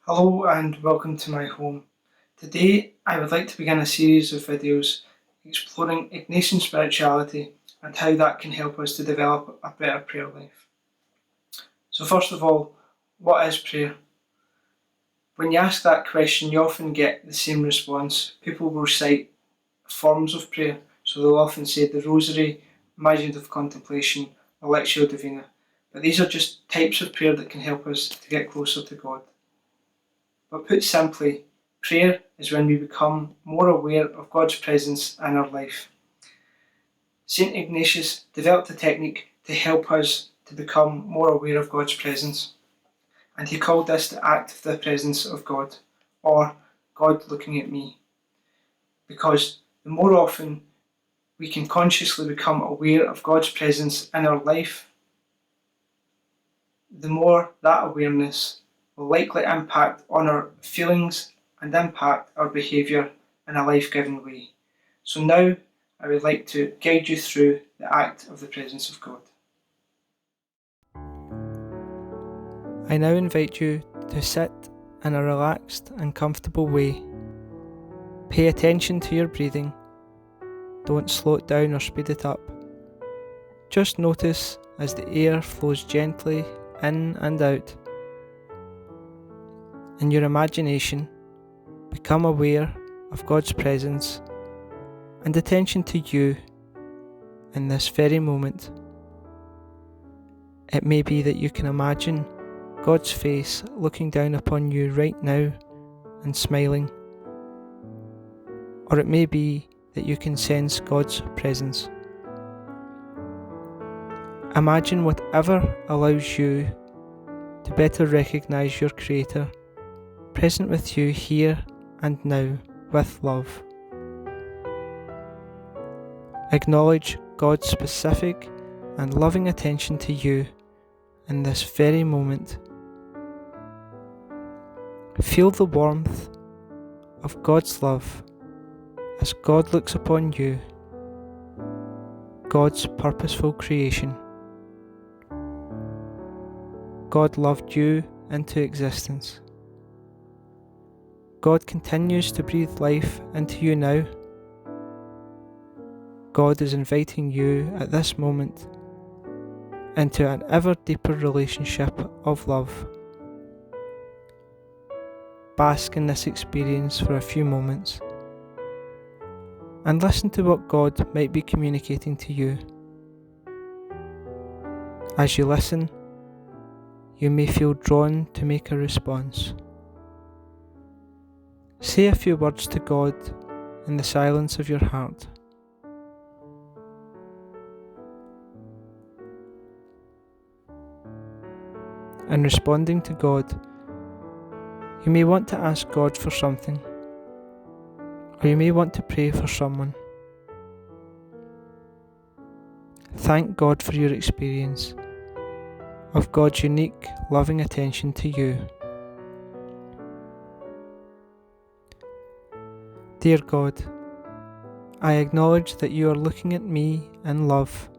Hello and welcome to my home. Today I would like to begin a series of videos exploring Ignatian spirituality and how that can help us to develop a better prayer life. So first of all, what is prayer? When you ask that question, you often get the same response. People will cite forms of prayer, so they'll often say the Rosary, Imaginative Contemplation, Lectio Divina. But these are just types of prayer that can help us to get closer to God. But put simply, prayer is when we become more aware of God's presence in our life. St. Ignatius developed a technique to help us to become more aware of God's presence, and he called this the act of the presence of God, or God looking at me. Because the more often we can consciously become aware of God's presence in our life, the more that awareness will likely impact on our feelings and impact our behaviour in a life-giving way. So now I would like to guide you through the act of the presence of God. I now invite you to sit in a relaxed and comfortable way. Pay attention to your breathing. Don't slow it down or speed it up. Just notice as the air flows gently in and out. In your imagination, become aware of God's presence and attention to you in this very moment. It may be that you can imagine God's face looking down upon you right now and smiling. Or it may be that you can sense God's presence. Imagine whatever allows you to better recognise your Creator, present with you here and now with love. Acknowledge God's specific and loving attention to you in this very moment. Feel the warmth of God's love as God looks upon you, God's purposeful creation. God loved you into existence. God continues to breathe life into you now. God is inviting you at this moment into an ever deeper relationship of love. Bask in this experience for a few moments and listen to what God might be communicating to you. As you listen, you may feel drawn to make a response. Say a few words to God in the silence of your heart. In responding to God, you may want to ask God for something, or you may want to pray for someone. Thank God for your experience of God's unique, loving attention to you. Dear God, I acknowledge that you are looking at me in love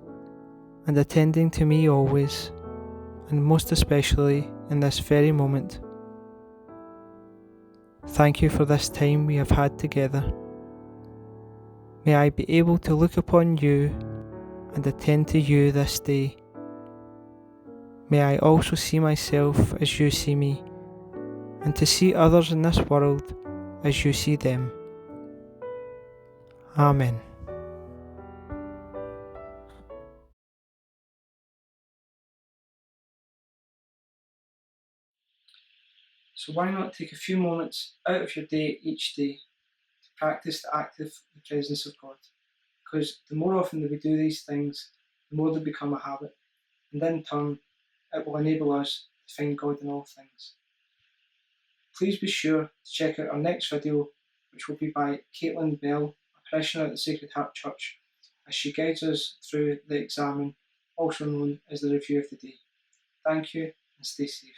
and attending to me always, and most especially in this very moment. Thank you for this time we have had together. May I be able to look upon you and attend to you this day. May I also see myself as you see me, and to see others in this world as you see them. Amen. So why not take a few moments out of your day each day to practice the act of the presence of God? Because the more often that we do these things, the more they become a habit, and in turn, it will enable us to find God in all things. Please be sure to check out our next video, which will be by Caitlin Bell, a parishioner at the Sacred Heart Church, as she guides us through the examen, also known as the review of the day. Thank you and stay safe.